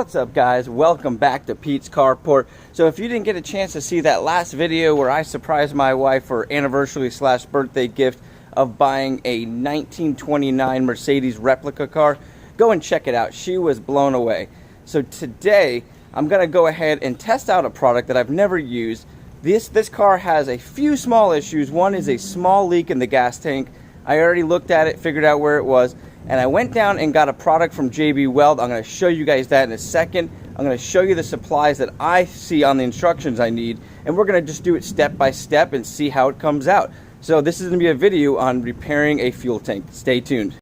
What's up, guys? Welcome back to Pete's Carport. So if you didn't get a chance to see that last video where I surprised my wife for anniversary / birthday gift of buying a 1929 Mercedes replica car, go and check it out. She was blown away. So today I'm gonna go ahead and test out a product that I've never used. This car has a few small issues. One is a small leak in the gas tank. I already looked at it, figured out where it was, and I went down and got a product from JB Weld. I'm going to show you guys that in a second. I'm going to show you the supplies that I see on the instructions I need, and we're going to just do it step by step and see how it comes out. So this is going to be a video on repairing a fuel tank. Stay tuned.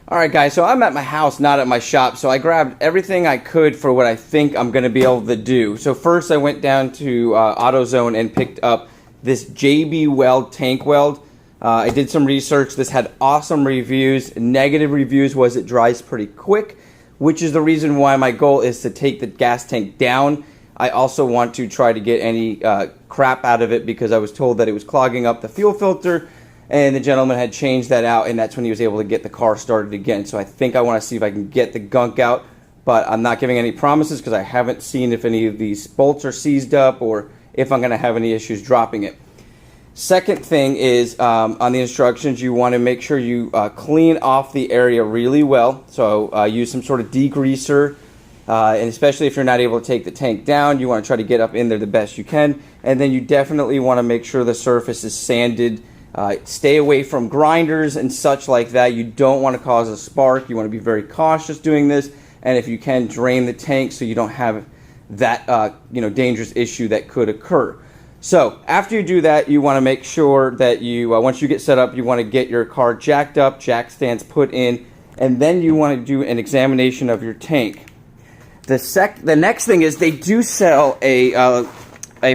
Alright guys, so I'm at my house, not at my shop, so I grabbed everything I could for what I think I'm going to be able to do. So first I went down to AutoZone and picked up this JB Weld tank weld. I did some research. This had awesome reviews. Negative reviews was it dries pretty quick, which is the reason why my goal is to take the gas tank down. I also want to try to get any crap out of it because I was told that it was clogging up the fuel filter, and the gentleman had changed that out, and that's when he was able to get the car started again. So I think I want to see if I can get the gunk out, but I'm not giving any promises because I haven't seen if any of these bolts are seized up or if I'm going to have any issues dropping it. Second thing is, on the instructions, you want to make sure you clean off the area really well. So use some sort of degreaser, and especially if you're not able to take the tank down, you want to try to get up in there the best you can. And then you definitely want to make sure the surface is sanded. Stay away from grinders and such like that. You don't want to cause a spark. You want to be very cautious doing this. And if you can, drain the tank so you don't have that dangerous issue that could occur. So after you do that, you want to make sure that you, once you get set up, you want to get your car jacked up, jack stands put in, and then you want to do an examination of your tank. The next thing is they do sell a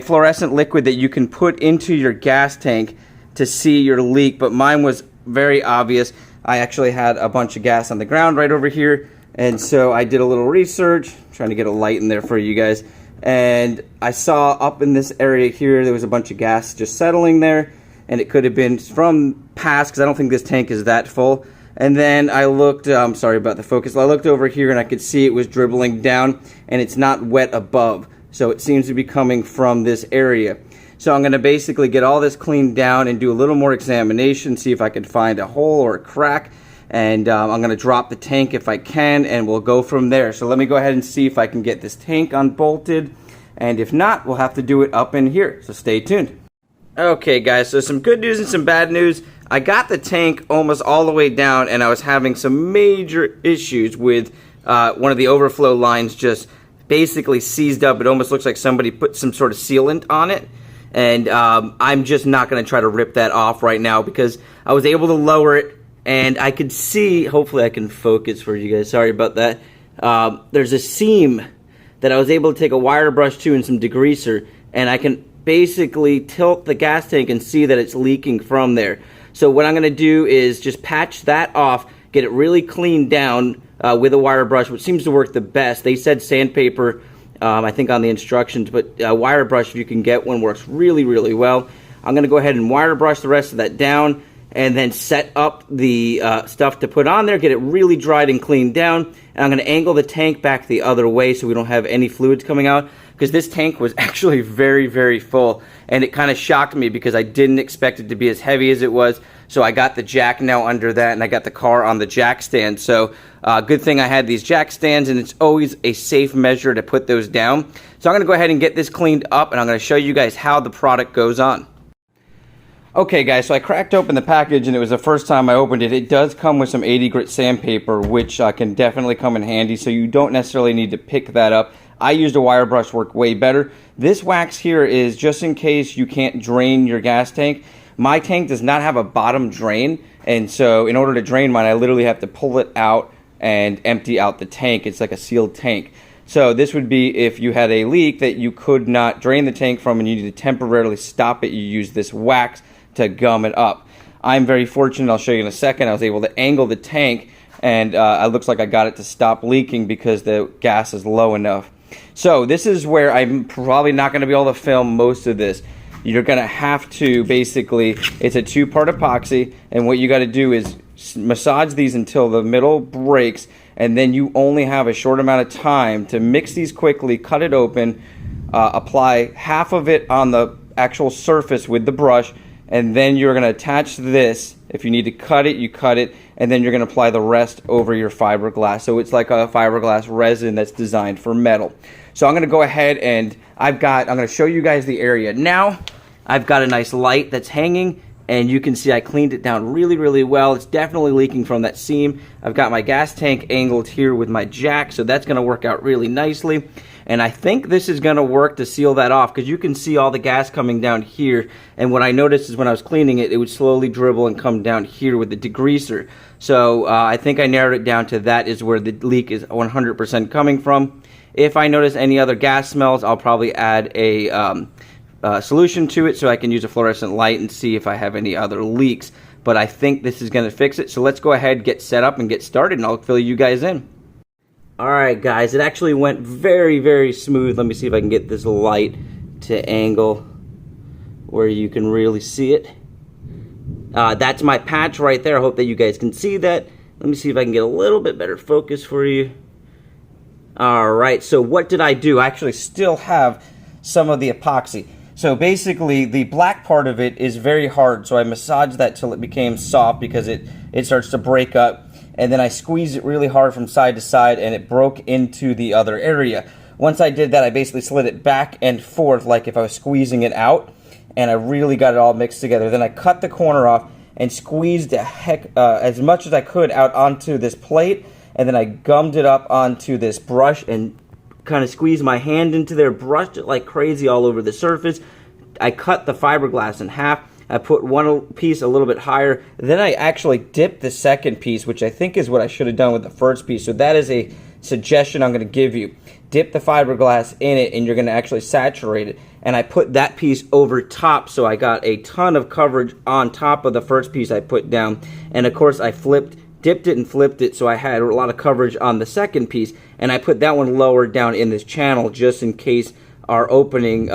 fluorescent liquid that you can put into your gas tank to see your leak, but mine was very obvious. I actually had a bunch of gas on the ground right over here, and so I did a little research, trying to get a light in there for you guys. And I saw up in this area here, there was a bunch of gas just settling there, and it could have been from past, because I don't think this tank is that full. And then I looked, I'm sorry about the focus, I looked over here and I could see it was dribbling down, and it's not wet above, so it seems to be coming from this area. So I'm going to basically get all this cleaned down and do a little more examination, see if I can find a hole or a crack. And I'm going to drop the tank if I can, and we'll go from there. So let me go ahead and see if I can get this tank unbolted, and if not, we'll have to do it up in here. So stay tuned. Okay guys, so some good news and some bad news. I got the tank almost all the way down, and I was having some major issues with one of the overflow lines just basically seized up. It almost looks like somebody put some sort of sealant on it. And I'm just not going to try to rip that off right now because I was able to lower it. And I could see, hopefully I can focus for you guys, sorry about that. There's a seam that I was able to take a wire brush to and some degreaser, and I can basically tilt the gas tank and see that it's leaking from there. So what I'm going to do is just patch that off, get it really cleaned down with a wire brush, which seems to work the best. They said sandpaper, I think on the instructions, but wire brush, if you can get one, works really, really well. I'm going to go ahead and wire brush the rest of that down, and then set up the stuff to put on there, get it really dried and cleaned down, and I'm going to angle the tank back the other way so we don't have any fluids coming out, because this tank was actually very, very full, and it kind of shocked me because I didn't expect it to be as heavy as it was. So I got the jack now under that, and I got the car on the jack stand. So good thing I had these jack stands, and it's always a safe measure to put those down. So I'm going to go ahead and get this cleaned up, and I'm going to show you guys how the product goes on. Okay guys, so I cracked open the package, and it was the first time I opened it. It does come with some 80 grit sandpaper, which can definitely come in handy, so you don't necessarily need to pick that up. I used a wire brush, worked way better. This wax here is just in case you can't drain your gas tank. My tank does not have a bottom drain, and so in order to drain mine, I literally have to pull it out and empty out the tank. It's like a sealed tank. So this would be if you had a leak that you could not drain the tank from and you need to temporarily stop it, you use this wax to gum it up. I'm very fortunate, I'll show you in a second. I was able to angle the tank, and it looks like I got it to stop leaking because the gas is low enough. So this is where I'm probably not going to be able to film most of this. You're going to have to basically, it's a two-part epoxy, and what you got to do is massage these until the middle breaks, and then you only have a short amount of time to mix these quickly, cut it open, apply half of it on the actual surface with the brush, and then you're going to attach this. If you need to cut it, you cut it, and then you're going to apply the rest over your fiberglass. So it's like a fiberglass resin that's designed for metal. So I'm going to go ahead and I'm going to show you guys the area. Now I've got a nice light that's hanging, and you can see I cleaned it down really, really well. It's definitely leaking from that seam. I've got my gas tank angled here with my jack, so that's going to work out really nicely. And I think this is going to work to seal that off, because you can see all the gas coming down here. And what I noticed is when I was cleaning it, it would slowly dribble and come down here with the degreaser. So I think I narrowed it down to that is where the leak is 100% coming from. If I notice any other gas smells, I'll probably add a solution to it so I can use a fluorescent light and see if I have any other leaks. But I think this is going to fix it. So let's go ahead, get set up, and get started, and I'll fill you guys in. Alright guys, it actually went very, very smooth. Let me see if I can get this light to angle where you can really see it. That's my patch right there. I hope that you guys can see that. Let me see if I can get a little bit better focus for you. Alright, so what did I do? I actually still have some of the epoxy. So basically, the black part of it is very hard, so I massaged that till it became soft because it starts to break up. And then I squeezed it really hard from side to side, and it broke into the other area. Once I did that, I basically slid it back and forth like if I was squeezing it out, and I really got it all mixed together. Then I cut the corner off and squeezed as much as I could out onto this plate, and then I gummed it up onto this brush and kind of squeezed my hand into there, brushed it like crazy all over the surface. I cut the fiberglass in half. I put one piece a little bit higher. Then I actually dipped the second piece, which I think is what I should have done with the first piece. So that is a suggestion I'm going to give you. Dip the fiberglass in it, and you're going to actually saturate it. And I put that piece over top, so I got a ton of coverage on top of the first piece I put down. And of course I dipped it and flipped it, so I had a lot of coverage on the second piece. And I put that one lower down in this channel just in case our opening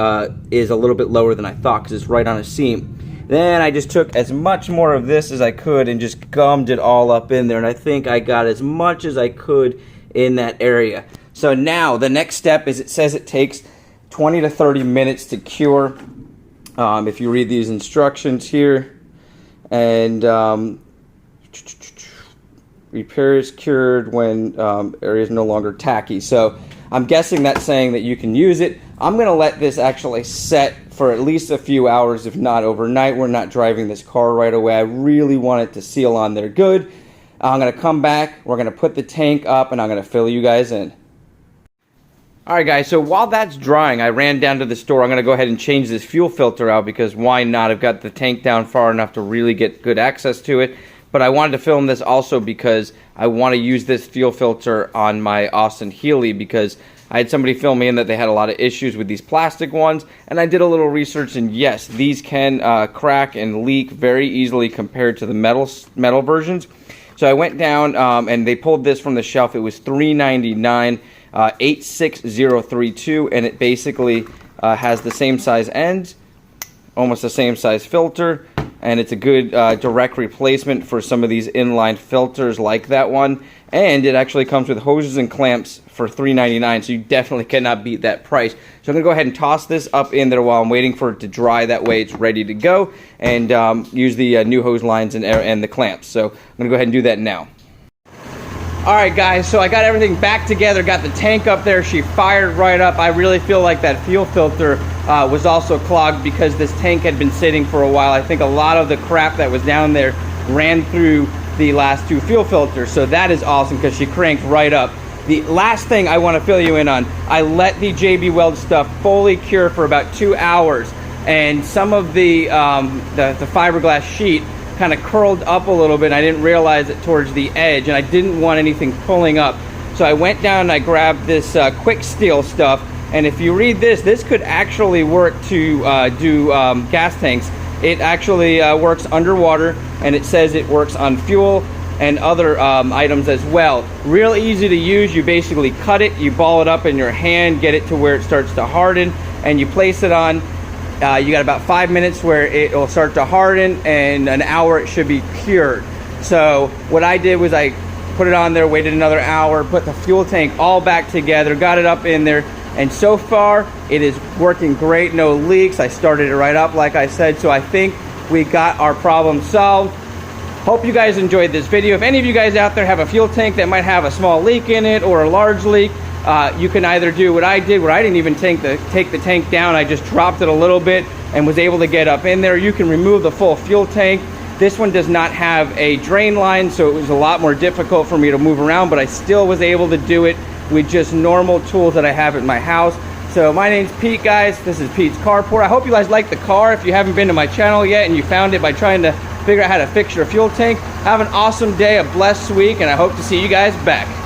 is a little bit lower than I thought, because it's right on a seam. Then I just took as much more of this as I could and just gummed it all up in there, and I think I got as much as I could in that area. So now the next step is, it says it takes 20 to 30 minutes to cure. If you read these instructions here, and repair is cured when area is no longer tacky. So I'm guessing that's saying that you can use it. I'm going to let this actually set for at least a few hours, if not overnight. We're not driving this car right away. I really want it to seal on there good. I'm going to come back. We're going to put the tank up, and I'm going to fill you guys in. Alright guys, so while that's drying, I ran down to the store. I'm going to go ahead and change this fuel filter out, because why not? I've got the tank down far enough to really get good access to it. But I wanted to film this also because I want to use this fuel filter on my Austin Healey, because I had somebody film me in that they had a lot of issues with these plastic ones, and I did a little research, and yes, these can crack and leak very easily compared to the metal versions. So I went down and they pulled this from the shelf. It was $3.99, 86032, and it basically has the same size ends, almost the same size filter, and it's a good direct replacement for some of these inline filters like that one. And it actually comes with hoses and clamps for $3.99, so you definitely cannot beat that price. So I'm going to go ahead and toss this up in there while I'm waiting for it to dry. That way it's ready to go, and use the new hose lines and the clamps. So I'm going to go ahead and do that now. Alright guys, so I got everything back together, got the tank up there. She fired right up. I really feel like that fuel filter was also clogged because this tank had been sitting for a while. I think a lot of the crap that was down there ran through the last two fuel filters, so that is awesome because she cranked right up. The last thing I want to fill you in on, I let the JB Weld stuff fully cure for about 2 hours, and some of the fiberglass sheet kind of curled up a little bit, and I didn't realize it towards the edge, and I didn't want anything pulling up. So I went down and I grabbed this quick steel stuff, and if you read this could actually work to do gas tanks. It actually works underwater, and it says it works on fuel and other items as well. Real easy to use. You basically cut it, you ball it up in your hand, get it to where it starts to harden, and you place it on. You got about 5 minutes where it will start to harden, and an hour it should be cured. So what I did was I put it on there, waited another hour, put the fuel tank all back together, got it up in there, and so far it is working great, no leaks. I started it right up like I said, so I think we got our problem solved. Hope you guys enjoyed this video. If any of you guys out there have a fuel tank that might have a small leak in it or a large leak, you can either do what I did, where I didn't even take the tank down, I just dropped it a little bit and was able to get up in there. You can remove the full fuel tank. This one does not have a drain line, so it was a lot more difficult for me to move around, but I still was able to do it with just normal tools that I have at my house. So my name's Pete, guys. This is Pete's Carport. I hope you guys like the car. If you haven't been to my channel yet and you found it by trying to figure out how to fix your fuel tank, have an awesome day, a blessed week, and I hope to see you guys back.